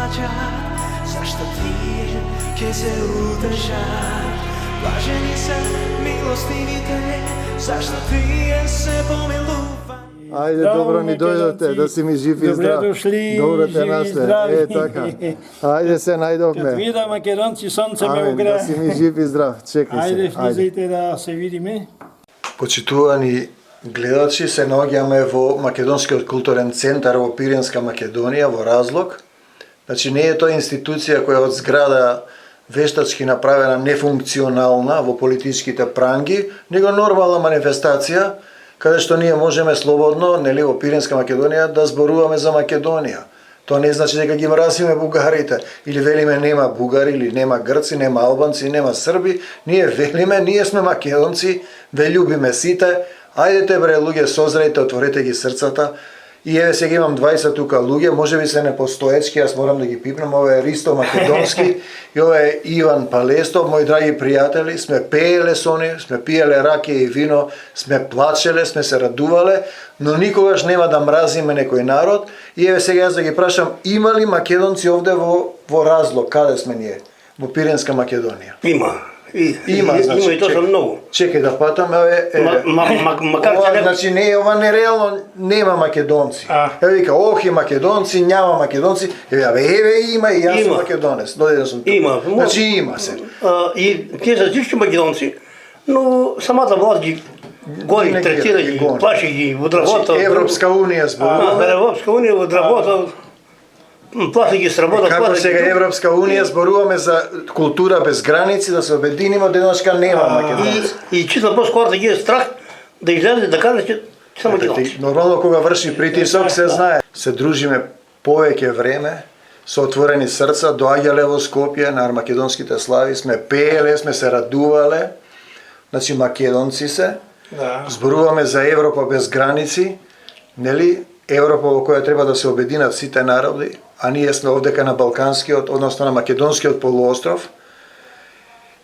плачат, зашто тие ке се утешат. Блажени се милостивите, зашто тие се помилуваат. Ajde, dobro mi dojdete, da si mi živ i zdrav. Добре дошли, Dobro te живи и našli. здрави. Така. Ajde se Като najdobne. вида македонци, сонце ме Amen, da si огрее. mi živ i zdrav. Čekaj Ajde, se. Ajde. влизайте да се видиме. Почитувани гледачи, се наоѓаме во Македонскиот културен центар во Пиринска Македонија, во Разлог. Значи, не е тоа институција која од зграда вештачки направена нефункционална во политичките пранги, него нормална манифестација, каде што ние можеме слободно, нели, во Пиринска Македонија, да зборуваме за Македонија. Тоа не значи дека ги мразиме бугарите, или велиме нема бугари, или нема грци, нема албанци, нема срби. Ние велиме, ние сме македонци, ве љубиме сите. Ајдете бре луѓе, созрејте, отворете ги срцата. И еве сега имам 20 тука луѓе, можеби се непостоечки, јас морам да ги пипнам. Ова е Ристо Македонски и ова е Иван Палестов, мои драги пријатели. Сме пееле со нив, сме пиеле ракија и вино, сме плачеле, сме се радувале, но никогаш нема да мразиме некој народ. И еве сега јас да ги прашам, има ли македонци овде во Разлог, каде сме ние? Во Пиринска Македонија. Има. Има, значи, има и тоа многу. Чекај да патам, Макар ова, че значи не, ова нереално нема македонци. Еве вика, охи македонци, няма македонци. Еве има и јас сум македонец. Додека сум тука. Има. Значи има се. И тие се всички македонци, но самата власт ги гони, третира ги, плаши ги, водработа. Значи, Европска унија зборува. Европска унија водработа, плаши ги с работа. Како сега Европска унија зборуваме за култура без граници, да се обединиме, денешка нема македонци. И чисто по-скоро да ги е страх да излезе да каже че се македонци. Нормално кога врши притисок се знае. Се дружиме повеќе време, со отворени срца, доаѓале во Скопје на македонските слави, сме пееле, сме се радувале. Значи македонци се. Да. Зборуваме за Европа без граници, нели? Европа во која треба да се обединат сите народи, а ние сме овдека на Балканскиот, односно на Македонскиот полуостров.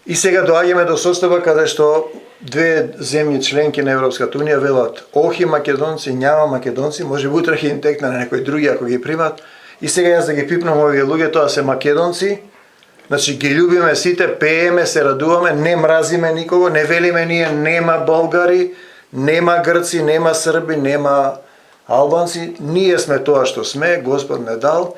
И сега доаѓаме до состојба каде што две земји членки на Европската унија велат охи македонци, няма македонци, може би утре ќе им текне на некои други ако ги примат. И сега јас да ги пипнам овие луѓе, тоа се македонци. Значи ги љубиме сите, пееме, се радуваме, не мразиме никого, не велиме ние нема болгари, нема грци, нема срби, нема албанци, ние сме тоа што сме, Господ не дал.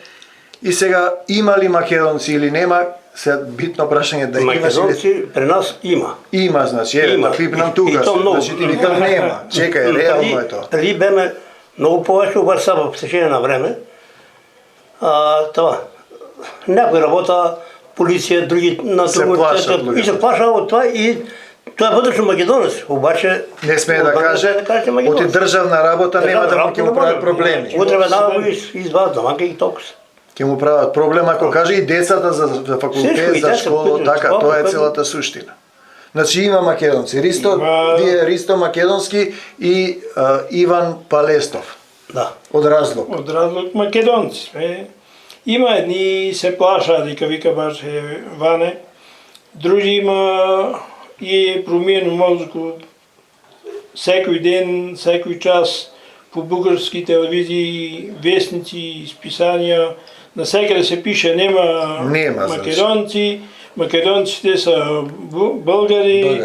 И сега има ли македонци или нема, се битно прашање да имаш Македонци при нас има. Има, значи, еве, да пипнам тука. Значи ти викам нема. Чекај, реално е тоа. Преди беме многу повеќе, обаче сега во течение на време. Тоа. Некои работа, полиција, други на Се плашат луѓето. и се плаша од тоа и тоа е вътрешно македонец, обаче Не смее да каже, оти државна работа нема да ќе му прават проблеми. Утре веднага го извадат домака и толку. Ќе му прават проблем ако каже и децата за факултет, за школа, така, тоа е целата суштина. Значи има македонци. Ристо, вие Ристо Македонски и Иван Палестов. Да. Од Разлог. Од Разлог македонци сме. Има едни се плаша дека вика баш Ване, други има и промиено мозоко секој ден, секој час по бугарски телевизии, вестници, списанија, насекаде се пише нема македонци, македонците се българи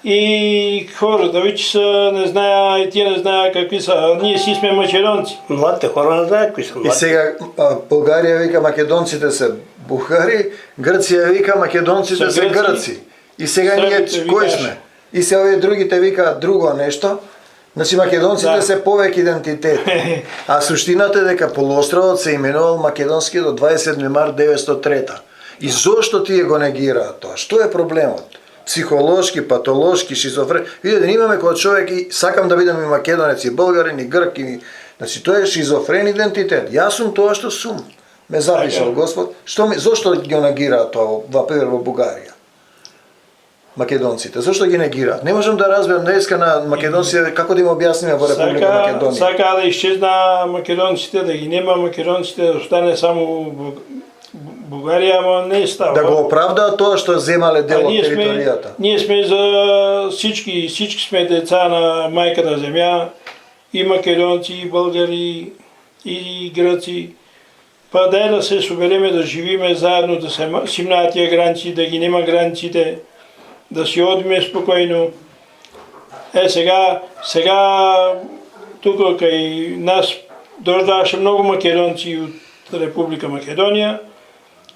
и хората веќе се не знае, и тие не знае какви се, ние си сме македонци. Младите хора не знаат кои се. И сега Българија вика македонците се бугари, Грција вика македонците се грци. И сега ние кои сме? И се овие другите викаат друго нешто. Значи македонците се повеќе идентитет. А суштината е дека полуостровот се именувал македонски до 27 март 1903. И зошто тие го негираат тоа? Што е проблемот? Психолошки, патолошки, шизофрен. Видите, имаме кој човек и сакам да бидам и македонец, и българин, и грк, и... Значи тоа е шизофрен идентитет. Јас сум тоа што сум. Ме запишал Господ. Зошто ги негираат тоа во Бугарија? Македонците. Зошто ги негираат? Не можам да разберам днеска на македонците како да им објасниме во Република Македонија. Сака да исчезна македонците, да ги нема македонците, да остане само Бугарија, ама не става. Да го оправдаат тоа што земале дел од територијата. Ние сме за всички сме деца на мајката земја, и македонци, и българи, и грци. па дай да се собереме, да живиме заедно, да се симнаат тия граници, да ги нема границите, да си одиме спокойно. Сега тук кај нас дождаваше много македонци от Република Македонија.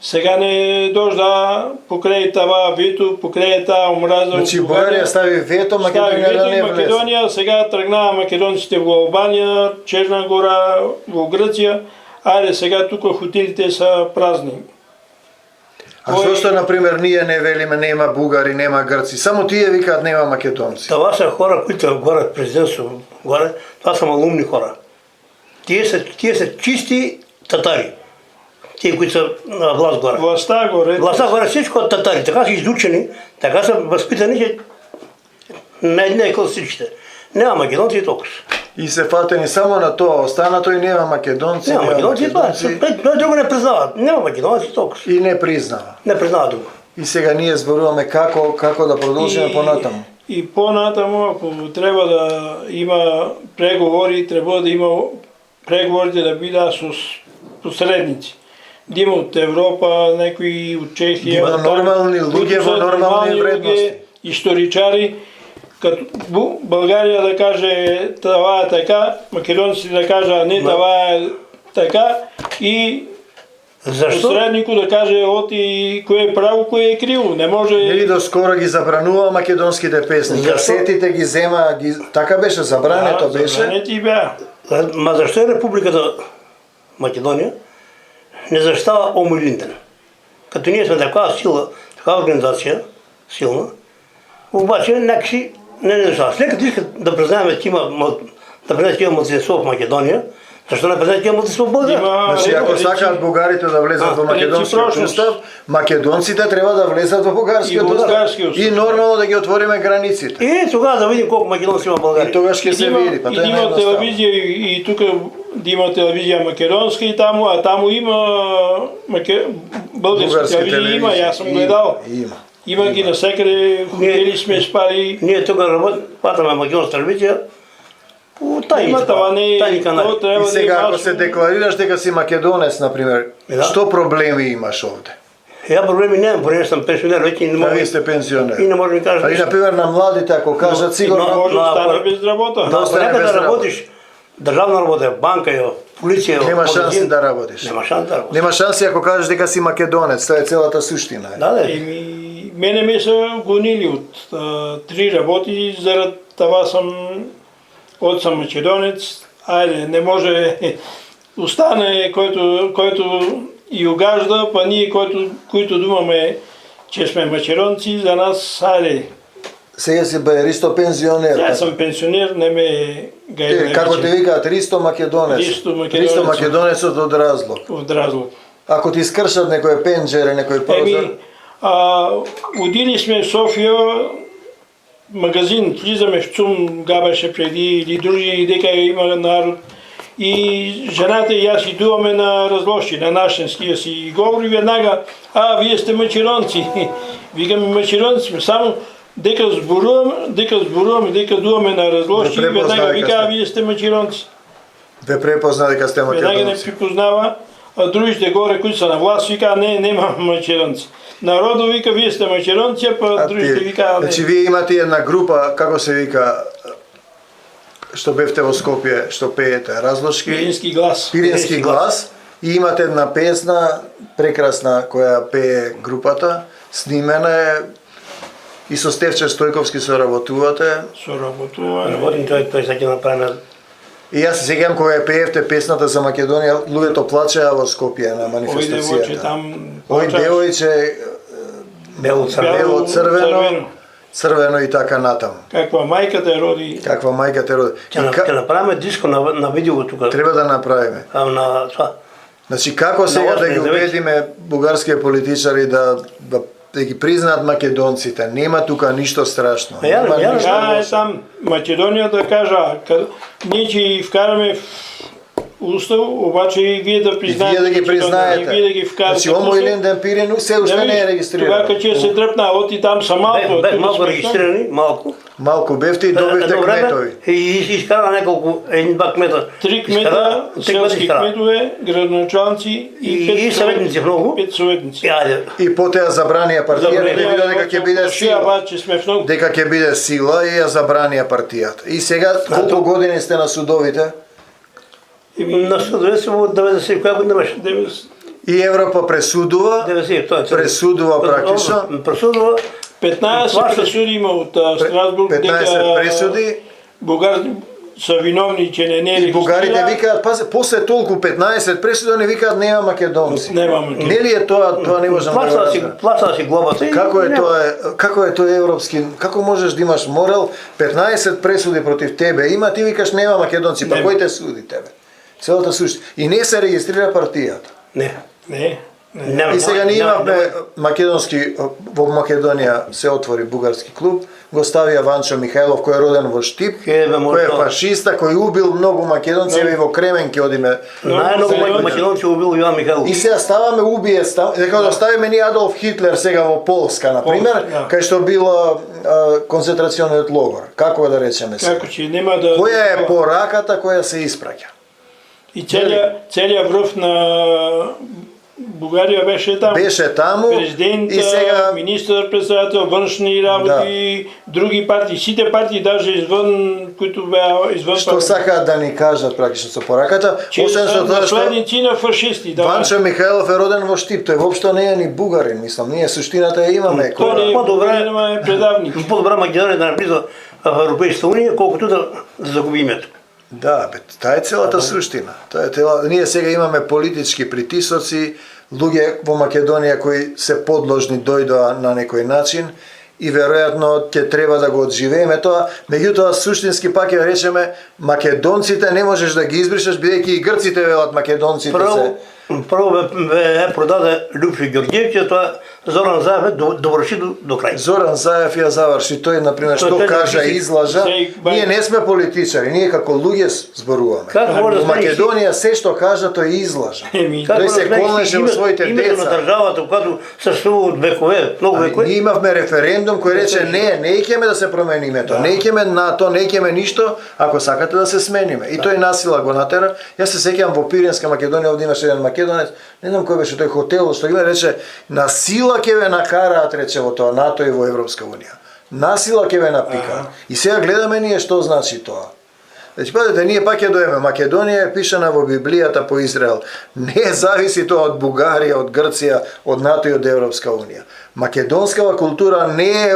Сега не дожда покрај това вето, покрај таа омраза. Значи Бугарија стави вето, Македонија да не влезе. Македонија, сега тргнаа македонците во Албанија, Черна гора, во Грција. Ајде сега тука хотелите са празни. А зошто, например, ние не велиме нема бугари, нема грци? Само тие викаат нема македонци. Това са хора, които горе президентство, горе, това са малумни хора. Тие са чисти татари. Тие, които са на власт горе. Властта горе всичко от татари. Така са изучени, така са възпитани, че не е класичните. Няма македонци и толкова. И се фатени само на тоа, останато и нема македонци. Няма македонци, той друго не признава. Няма македонци и толкова. И не признава. Не признава друго. И сега ние зборуваме како да продолжиме понатаму. И понатаму, ако треба да има преговори, треба да има преговорите да бидат со посредници. Да има од Европа, некои од Чехија. Има нормални луѓе во нормални вредности. Историчари, като България да каже това е така, македонците да кажа не това е така и посреднику да каже оти кое е право, кое е криво. Не може. Нели доскоро ги забранува македонските песни. Касетите ги зема, така беше забрането беше. Забранети и беа. Ма защо е Републиката Македония не защитава Омилинден? Като ние сме такава сила, такава организация, силна, обаче някакси не защитава. След като искат да признаем, че има мълцинство в Македония, защо не признаем, че има мълцинство в България? Значи, ако сакаат бугарите да влезат во македонскиот устав, македонците треба да влезат во бугарскиот устав. И нормално да ги отвориме границите. И тогава да видим колко македонци има в България. И тогаш ќе се види, па тоа е има телевизија и тука да има телевизија македонска и таму, а таму има български телевизија, има, јас сум гледал. Има ги насекаде, хотели сме спали. Ние тук патаме македонска телевизија по тайни канали. И сега, ако се декларираш дека си македонец, например, што проблеми имаш овде? Я проблеми немам, понеже съм пенсионер, вече не мога. Вие сте пенсионер. И не може да ми кажеш. А и, например, на младите, ако кажат, сигурно може да остане без работа. Ако някъде да работиш, държавна работа, банка, полиция, нема шанси да работиш. Нема шанси да работиш. Нема шанси ако кажеш дека си македонец, тоа е целата суштина. Мене ме са гонили от 3 работи, зарад това съм македонец, айде, не може, остане който и угажда, па ние, които думаме, че сме македонци, за нас, айде. Сега си бе Ристо пензионер. Аз съм пенсионер, не ме гайда. Како те викаат, Ристо македонец. Ристо македонецот од Разлог. Од Разлог. Ако ти скршат некој пенџере, некој прозор. Одили сме в Софија, магазин, влизаме в ЦУМ, габеше преди или други, дека има народ. И жената и аз идуваме на разлоши, на нашенски, си говори веднага, вие сте македонци. Викаме македонци сме, само дека зборуваме, дека дуваме на разлоши, веднага вика, вие сте македонци. Ве препозна дека сте македонци. Веднага не припознава, а другите горе, които са на власт, вика, нема македонци. Народо вика, вие сте македонци, а другите вика, не. Значи, вие имате една група, како се вика, што бевте во Скопје, што пеете, разлошки. Пирински глас. И имате една песна, прекрасна, која пее групата, снимена е и со Стефче Стојковски соработувате. Работим, тој сега ќе направи. И јас се сеќавам кога ја пеевте песната за Македонија, луѓето плачеа во Скопје на манифестацијата. Ој девојче бело црвено и така натаму. Каква мајка те роди. Ќе направиме диско на видео тука. Треба да направиме. На това. Значи како сега да ги убедиме бугарските политичари да ги признаат македонците? Нема тука ништо страшно. Там Македонија да кажа, ние ќе вкараме устав, обаче и вие да признаете. Вие да ги признаете. И вие да ги вкарате. Значи Омоилин ден Пирин все още не е регистриран. Тогава че се дръпна, от и там са малко. Бях малко регистрирани, малко. Малко бевте и добивте кметови. И изкара няколко, един-два кмета. 3 кмета, селски кметове, градоначалници и 5 съветници много. 5 съветници. И по теја забранија партија, да види дека ќе биде сила. Че сме в много. Дека ќе биде сила и ја забранија партијата. И сега колку години сте на судовите? На судове се от 90, која година беше? И Европа пресудува, 90, тоа е. пресудува практично. Пресудува. 15 пресуди има от Страсбург, 15 пресуди. Бугарци са виновни, че не е И регистрира. бугарите викаат, пази, после толку 15 пресуда не викаат нема македонци. Нема македонци. Нели е тоа не можам да го разберам. Плаца си глобата и... Како е тоа европски, како можеш да имаш морал, 15 пресуди против тебе има, ти викаш нема македонци, па кој те суди тебе? Целата сушта. И не се регистрира партијата. Не. Не. И сега ние имавме македонски, во Македонија се отвори бугарски клуб, го ставија Ванчо Михајлов кој е роден во Штип, кој е фашиста, кој убил многу македонци, и во Кремен ќе одиме. Најмногу македонци убил Јован Михајлов. И сега ставаме убие, дека да ставиме ни Адолф Хитлер сега во Полска, на пример, кај што бил концентрациониот логор. Како да речеме сега? Како че нема да... Која е пораката која се испраќа? И целият връв на Бугарија беше таму. Беше таму. Президент, и сега министър-председател, външни работи, други партии, сите партии даже извън, които беа извън. Што сакаат да ни кажат практично со пораката, освен што тоа наследници на фашисти, да. Ванчо Михајлов е роден во Штип, тој воопшто не е ни бугарин, мислам, ние суштината ја имаме. По-добре е предавник. По-добре Македонија да навлиза в Европейската унија, колкото да загуби името. Да, таа е целата суштина. Ние сега имаме политички притисоци, луѓе во Македонија кои се подложни дојдоа на некој начин и веројатно ќе треба да го одживееме тоа, меѓутоа суштински пак ќе речеме македонците не можеш да ги избришеш бидејќи и грците велат македонците се. Прво бе продаде Любчо Ѓорѓевиќ, тоа Зоран Заев доврши до крај. Зоран Заев ја заврши, тој например што кажа и излажа. Ние не сме политичари, ние како луѓе зборуваме. Во Македонија се што кажа тој излажа. Тој се колнеше во своите деца. Името на државата кога съществува од векове, многу векове. Ние имавме референдум кој рече не икеме да се промени името, не икеме НАТО, не икеме ништо, ако сакате да се смениме. И тој насила го натера. Јас се сеќавам во Пиринска Македонија овде имаше еден македонец, не знам кој беше тој хотел, што има рече на сила ќе ве накараат, рече во тоа НАТО и во Европска унија. Насила ќе ве напикаат. И сега гледаме ние што значи тоа. Значи, падете, ние пак ја доеме. Македонија е пишана во Библијата по Израел. Не зависи тоа од Бугарија, од Грција, од НАТО и од Европска унија. Македонскава култура не е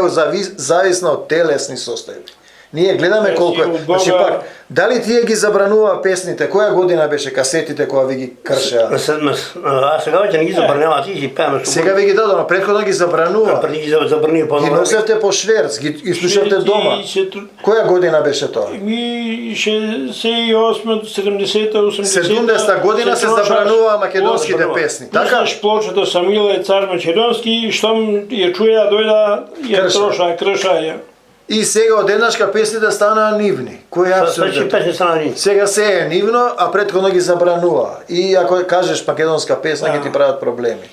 зависна од телесни состојби. Ние гледаме колку е. Значи пак, дали тие ги забранува песните? Која година беше касетите кога ви ги кршеа? А сега веќе не ги забранува, ти ги пееме. Сега ви ги дадо, но претходно ги забранува. Преди ги забрани по. Ги носевте по шверц, ги слушавте дома. Која година беше тоа? Ми 68, 70, 80. 70-та година се забранува македонските песни. Така? Слушаш плочата Самуила е цар македонски, штом ја чуја, дојда, ја крша ја. И сега одеднашка песните станаа нивни. Кој е абсурден? Сега се е нивно, а претходно ги забранува. И ако кажеш македонска песна, ќе ти прават проблеми.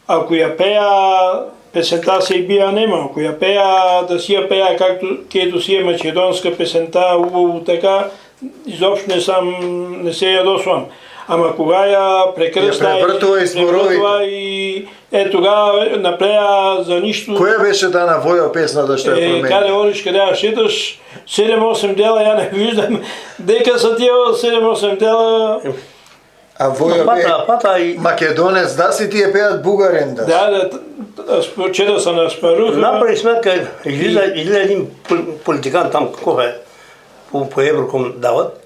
Ако ја пеа песента се и бија нема, ако ја пеа да си ја пеа както кето си е македонска песента, убаво така, изобщо не се јадосвам. Ама кога ја прекрста и тогава направи за ништо. Која беше таа воја песната што ја промени? Каде одиш, каде ја шеташ, 7-8 дела ја не виждам дека са тие 7-8 дела. А воја македонец, да си тие пеат бугарин да? Да, чета са на Спаруха. Направи сметка, излиза един политикан там, кој е, по Евроком дават.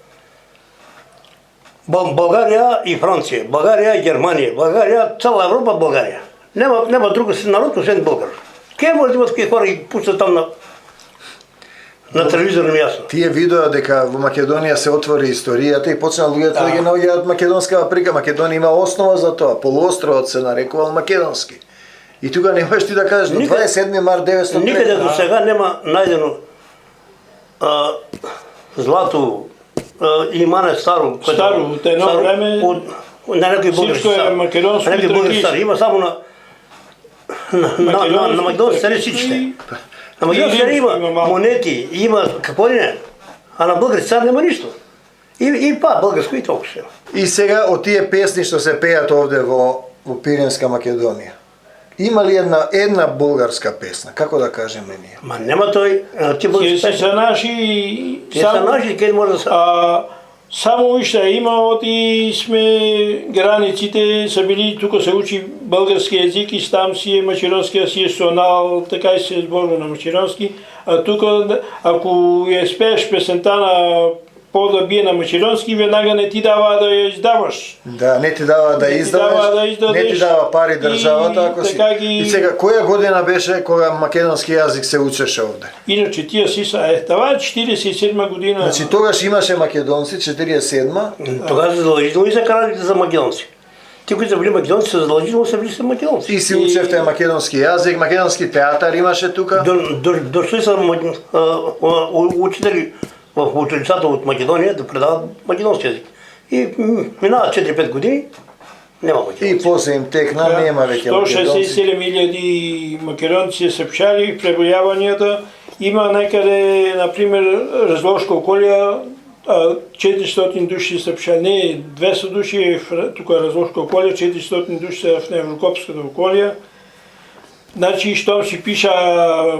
Българија и Франција, Българија и Германија, Българија, цела Европа Българија. Нема друг народ освен българ. Ке може да имат такива хора и пуштат там на телевизорно място. Тие видоа дека во Македонија се отвори историјата и почнаа луѓето да ги наоѓаат македонска паприка. Македонија има основа за тоа. Полуостровот се нарекувал македонски. И тука не можеш ти да кажеш до 27 март 1903. Никаде до сега нема најдено злато, имане старо. Старо, от едно време на някои български всичко е цар. македонско На някои и български цар. тракийско. Има само на македонски цари всичките. На македонски цари има монети, има какво ли не. А на български цар няма нищо. И па българско и толкова. И сега от тие песни што се пеат овде во Пиринска Македонија. Има ли една българска песна? Како да кажеме ние? Ма нема тој, ти Тие български си песни. са наши. Те са наши, къде може да са. Само вижте, има оти сме границите, са били, тук се учи български език и там си е македонския си е сонал, така и се е сборно на македонски. А тук, ако я спееш песента на по-да бие на македонски, веднага не ти дава да я издаваш. Да, не ти дава да издаваш, не ти дава пари државата, ако си. И сега, која година беше кога македонски јазик се учеше овде? Иначе тия си са, това е 47 година. Значи тогаш имаше македонци, 47-ма. Тогава са задължително и за каралите за македонци. Ти, които са били македонци, са задължително са били са македонци. И си учевте македонски јазик, македонски театар имаше тука. Дошли са учители в училищата от Македония да предават македонски език. И минават 4-5 години, няма македонци. И после им текна, нема веќе македонци. 167 000 македонци се пчали в преброяванията. Има некъде, например, разложка околия, 400 души са пчали, не 200 души, тук е разложка околия, 400 души са в Неврокопската околия. Значи, щом си пиша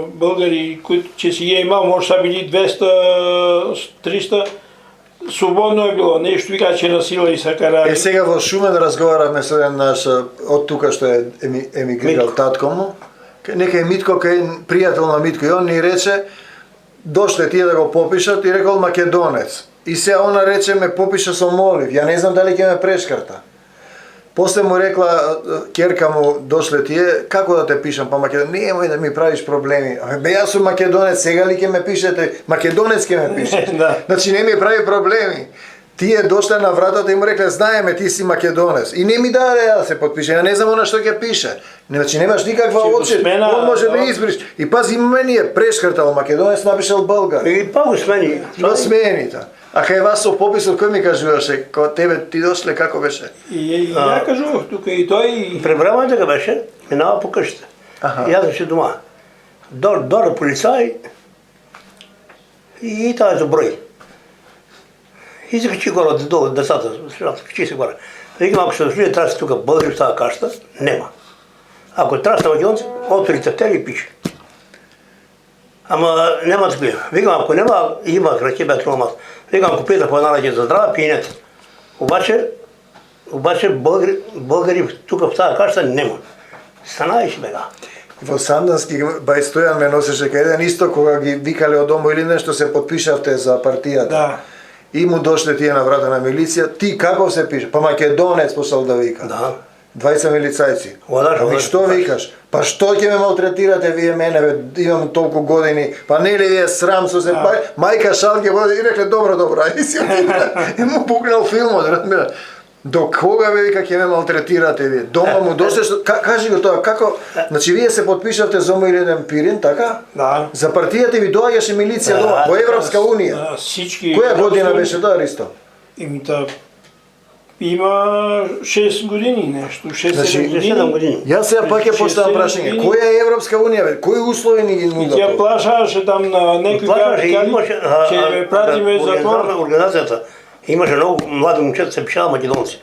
българи, които че си е имал, може са били 200-300, свободно е било, нещо вика, че насила и са карали. Сега во Шумен разговараме со еден наш од тука што е емигрирал татко му. Нека е Митко, кај пријател на Митко, и он ни рече, дошле тие да го попишат и рекол македонец. И сега она рече ме попиша со молив, ја не знам дали ќе ме прешкрта. После му рекла керка му, дошле тие, како да те пишам па македонец? Немој да ми правиш проблеми. Бе, јас сум македонец, сега ли ќе ме пишете? Македонец ќе ме пишеш. Значи не ми прави проблеми. Тие дошле на вратата и му рекле, знаеме, ти си македонец. И не ми даде да се подпише, ја не знам она што ќе пише. Значи немаш никаква очит, он може да избриш. И пази, мене е прешкртал македонец, напишал българ. И па го смени. Го сменита. А кај вас со пописот кој ми кажуваше, кога тебе ти дошле како беше? И ја кажувах тук и той. Пребраването го беше, минава по къщата. И аз беше дома. Дора полицај и таа за број. И се качи горе долу децата, качи се горе. Викам, ако ще дошли трябва да си тук българи в тази кашта, нема. Ако трябва да македонци, отвори цептели и пише. Ама нема такива. Викам, ако нема, има ръке, бе трудно. Викам, ако пиете по една ръке за здраве, пиенете. Обаче българи тук в тази кашта нема. Станаеш бега. Во Сандански бај Стојан ме носеше кај еден исто кога ги викале од дома или нешто се подпишавте за партијата. Да. И му дошле тие на врата на милиција, ти како се пише? Па македонец пошел да вика. Да. 20 милицајци. Ами што викаш? Па што ќе ме малтретирате вие мене, бе, имам толку години, па не ли вие срам со се, мајка шалке води и рекле добро, и си отидра, и му пукнал филмот, разбира. До кога бе вика ќе ме малтретирате вие? Дома му дошле, кажи го тоа, како, значи вие се подпишавте за Омилиден Пирин, така? Да. За партијата ви доаѓаше милиција дома, во Европска унија. Да, всички. Која година беше тоа, Ристо? Има 6 години нещо, 6-7 години. Јас сега пак ќе поставам прашање. Која е Европска унија, бе? Кои услови ни ги нудат? И тя плашаше там на некои кали, че ме пратиме затвор. Организацията имаше много млади момчета, се пишава македонци.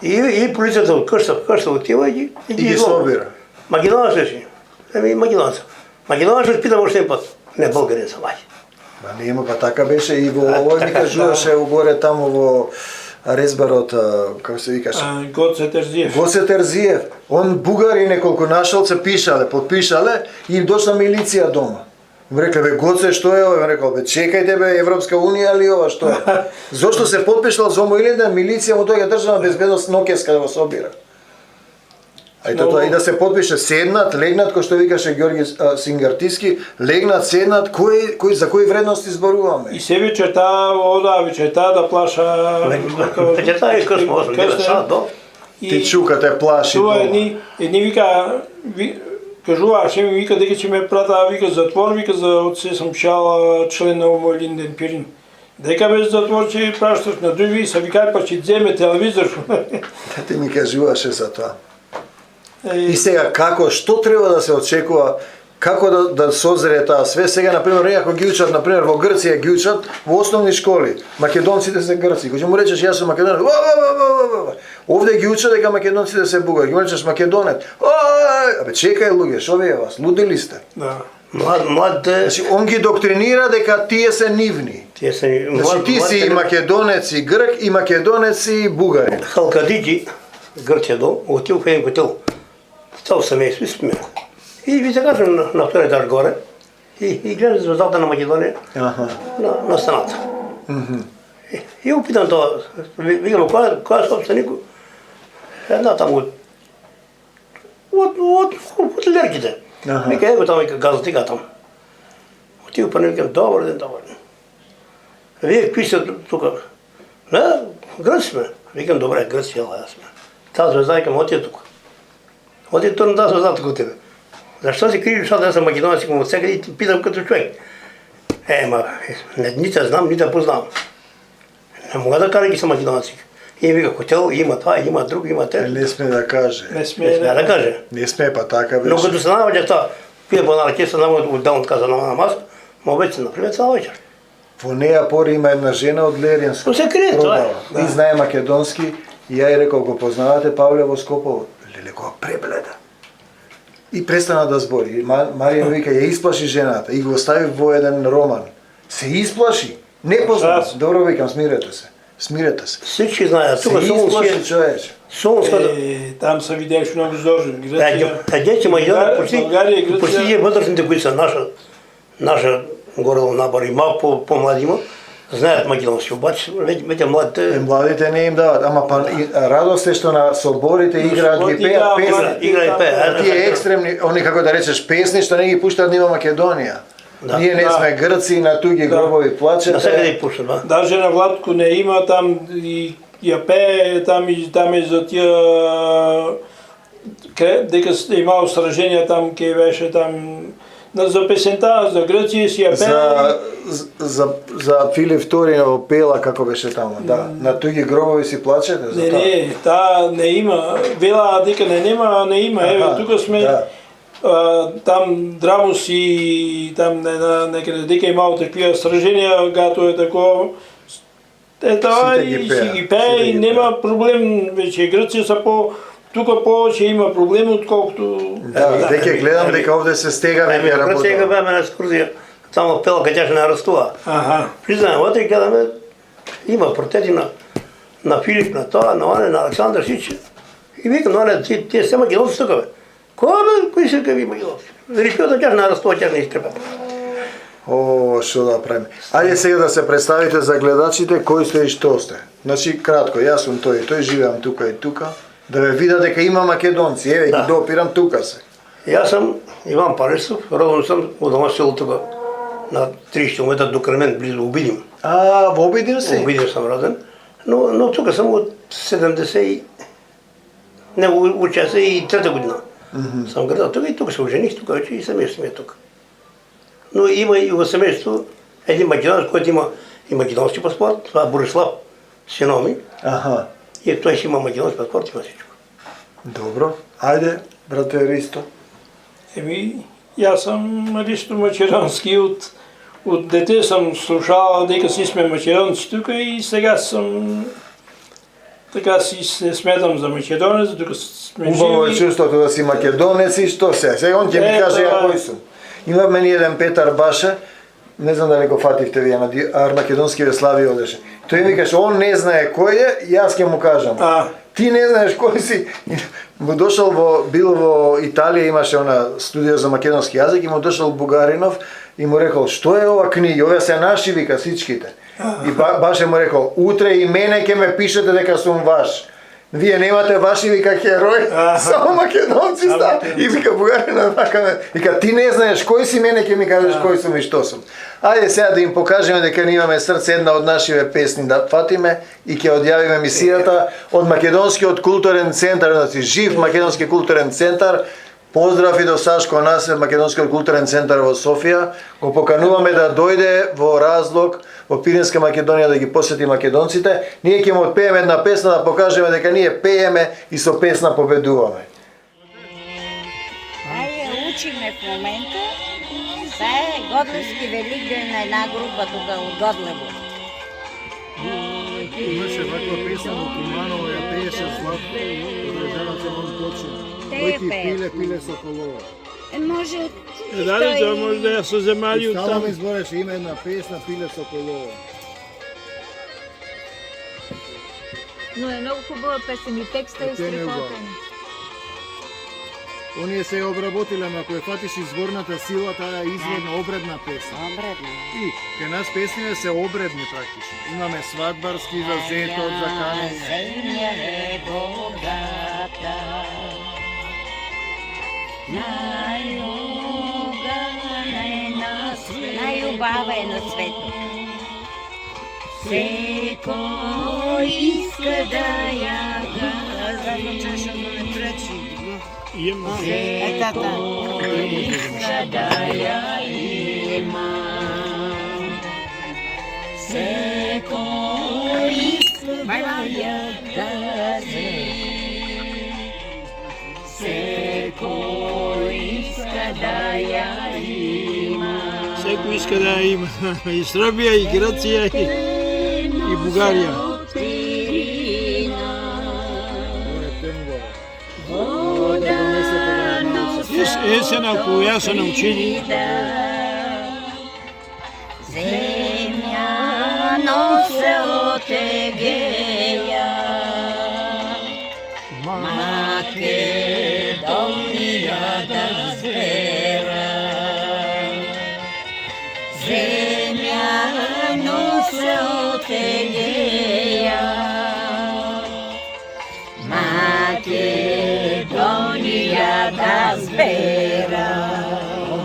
И полицията от къща в къща отива и ги събира. Македонец ли си? Македонец. Македонец ли питам още един път? Не, българин съм, ајде. Ба не има, па така беше и во овој ми кажуваше горе тамо во Резбарот, како се викаше? Гоце Терзиев. Гоце Терзиев. Он бугари неколку нашалца пишале, подпишале и им дошла милиција дома. Им рекле, бе, Гоце, што е ова? Им рекол, бе, чекајте, бе, Европска унија ли ова, што е? Зошто се подпишал за Омилиден, милиција му дојде државна безбедност Нокеска да го собира. А и тоа и да се подпише, седнат, легнат, кој што викаше Георги Сингартиски, легнат, седнат, за кои вредности зборуваме? И се вечерта, вечерта да плаша... Вечерта е късно, 8-9 сата. Ти чука те плаши дома. Едни вика, кажуваше ми, вика дека ќе ме прата, вика затвор, вика за од се сам пишал член на Омилиден Пирин. Дека без затвор ќе прашташ на други, са викај па ќе земе телевизор. Ти ми кажуваше за тоа. И сега како, што треба да се очекува, како да созре таа све? Сега, например, ако ги учат, например, во Грција ги учат во основни школи. Македонците се грци. Кога му речеш јас сум македонец, овде ги учат дека македонците се бугари. Ги му речеш македонец. Абе чекај луѓе, шо вие вас? Лудили сте? Да. Младите... Значи, он ги доктринира дека тие се нивни. Значи, ти си и македонец и грк, и македонец и бугарин. Халкадиджи, Грција до, отил в един хотел. Цел семейство и спиме. И ви се кажем на втори етаж горе и гледам звездата на Македонија на стената. И опитам тоа, викам, која е собственик? Една таму од хотелерките. Вика, его там, вика, газотика там. Отиду па не викам, добар ден. Вие какви сте тука? Не, гръци сме. Викам, добре, гръци, ела сме. Таа звезда, викам, отиде тука. Отиде турно таа звезда тука тебе. Защо си кривиш, защото аз съм македонец, от всеки и ти питам като човек. Ни те знам, ни те познавам. Не мога да кажа, че съм македонец. И вика, хотел, има това, има друг, има те. Не сме да каже. Не сме да каже. Не сме па така вече. Но като се навъча това, пие по една ръке, се навъча отделно така за на маса, ма вече се например цяла вечер. Во неја пори има една жена од Леринско. Но се крие това. И знае македонски. И ја и рекол, го познавате Павле Воскопов? Леле го пребледа. И престана да збори. Марија вика, ја исплаши жената и го остави во еден роман. Се исплаши. Не познава. Добро викам, смирете се. Смирете се. Всички знаят. Тук се исплаши човече. Там се видяш много зложен. Дече Македонија, почти вътрешните, които са наша горе набор и малко по-млади има, знаят македонски, обаче вече младите... Младите не им дават, ама радост е што на соборите играат, ги пеат песни. Играат пеат. Тие екстремни, они како да речеш песни, што не ги пуштаат нима Македонија. Ние не сме грци, на туги гробови плачете. На сега ги пуштат, ба. Даже на Владко не има там и ја пее, там е за тия... Дека имало сражение там, ке беше там... За песента, за Грција си ја пее. За Филип II пела како беше таму, да. На туги гробови си плачете за тоа? Не, таа не има. Вела дека не има. Еве тука сме. Там Драмус и там некаде дека имало такива сраженија, гато е такова. Тоа и си ги пее и нема проблем, веќе Грција са тука повеќе има проблем отколкото... Да, дека гледам дека овде се стега веќе работа. Сега беме на екскурзија, само пела кај тях не арестува. Признам, отре гледаме, има портрети на Филип, на тоа, на оне, на Александър Сич. И викам, оне, тие се македонци тука, бе. Кои се какви македонци? Решил да тях не арестува, тях не изтрепат. О, што да правиме. Ајде сега да се представите за гледачите кои сте и што сте. Значи, кратко, јас сум тој и тој, живеам тука и тука. Да ве видат дека има македонци, еве ги допирам, тука се. Јас сум Иван Паресов, роден сум во дома село тука на 30 км до Кремен, близо Обидим. Во Обидим си? Во Обидим сум роден, но тука сум од 70 не од 63 година. Сам градал тука и тука се ожених, тука вече и семејство ми е тука. Но има и во семејство един македонец, кој има и македонски паспорт, това е Борислав, синов ми. И тој си има македонски паспорт, има всичко. Добро. Ајде, брате Ристо. Јас сам Ристо Македонски, од дете сам слушал дека си сме македонци тука и сега сам така си се сметам за македонец, тука сме живи. Убаво е чувството да си македонец и што се? Сега он ќе ми каже ја кој сум. Имаме ни еден Петар Баше, не знам дали го фативте вие, на Македонски Веслави одеше. Тој ми каже, он не знае кој е, јас ќе му кажам. Ти не знаеш кој си. Му дошол бил во Италија, имаше она студија за македонски јазик и му дошол Бугаринов и му рекол, што е ова книги, овие се наши, вика, сичките. И Баше му рекол, утре и мене ќе ме пишете дека сум ваш. Вие немате ваши, вика, херој, само македонци ста. И вика, Бугаринов, вика, ти не знаеш кој си, мене ќе ми кажеш кој сум и што сум. Ајде сега да им покажеме дека ни имаме срце, една од нашиве песни да фатиме и ќе одјавиме мисијата од Македонскиот културен центар, значи жив Македонски културен центар. Поздрав и до Сашко Насев, Македонскиот културен центар во Софија. Го покануваме да дојде во Разлог во Пиринска Македонија да ги посети македонците, ние ќе му отпееме една песна да покажеме дека ние пееме и со песна победуваме. Учиме в момента. Това е Годлевски Великден на една група тук от Годлево. Имаше ваква песна во Куманово, ја пееше Златко, одрежаната мон почне. Те Кој ја ти пеят. пиле Соколова. Може от... Дали тоа може да ја со земјали И од стално таму? ми збореше има една песна Пиле Соколова. Но е много хубава песен и текста е Те не страхотен. Оние се ја обработиле, ама ако ја фатиш изворната сила, таа е изворна обредна песна. Обредно. И кај нас песните се обредни практично. Имаме свадбарски, за зетот, за канење. Земја е богата, најубава е на светот. Секој иска да ја гази. Има. Секој иска да ја има. Секој иска да ја гази. Секој иска да ја има. Секој иска да ја има. И Србија, и Грција, и Бугарија. Есена која се научили. Земја носе от Егеја, Македонија да збера. Земја носе от Егеја, Македонија да збера.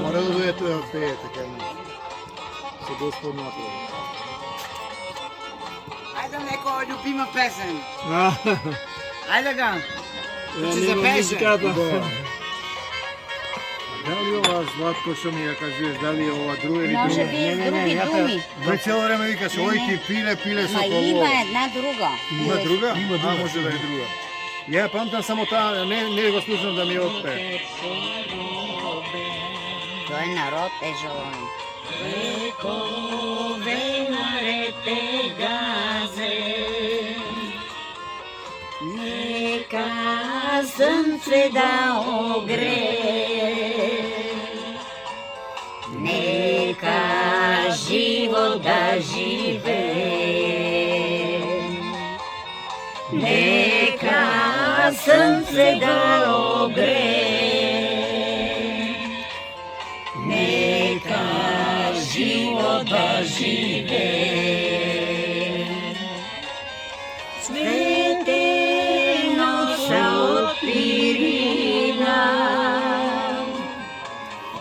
Мора да дојдете да пеете кај нас. Со Господ Матови. Ајде некоја љубима песен. А, Ајде га. Ќе нема запеше. музиката. Дали ова Златко што ми ја кажеш, дали е ова друга или Може друга? би с други думи. Тој цело време викаш, ој ти пиле Ма Соколова. има една друга. Има друга? А, може да е друга. Ја памтам само таа, не го слушам да ми отпее. Тој народ е жолон. Векове нарете газе, нека слнце да огрее, нека живот да живее, нека слнце да огрее, нека живот да живее. Светено са от Пирина,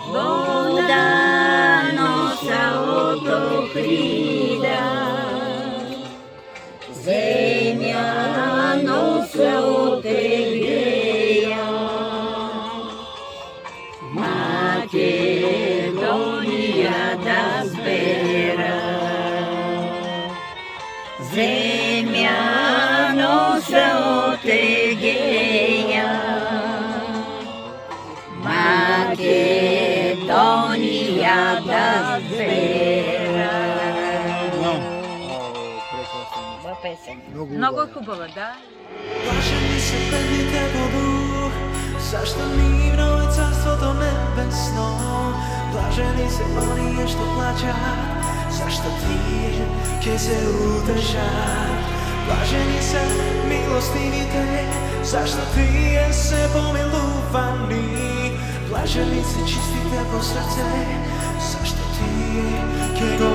вода носа от Охрида, земја носа от Егеја, Македонија да збера. Земја носа от Егеја, Македонија да збера. Ова песен. Много е хубава, да. Блажени се бедните по дух, зашто нивно е царството небесно. Блажени се оние што плачат, зашто тие ќе се утешат. Блажени се милостивите, зашто тие се помилувани. Блажени се чистите по срце, зашто тие ќе го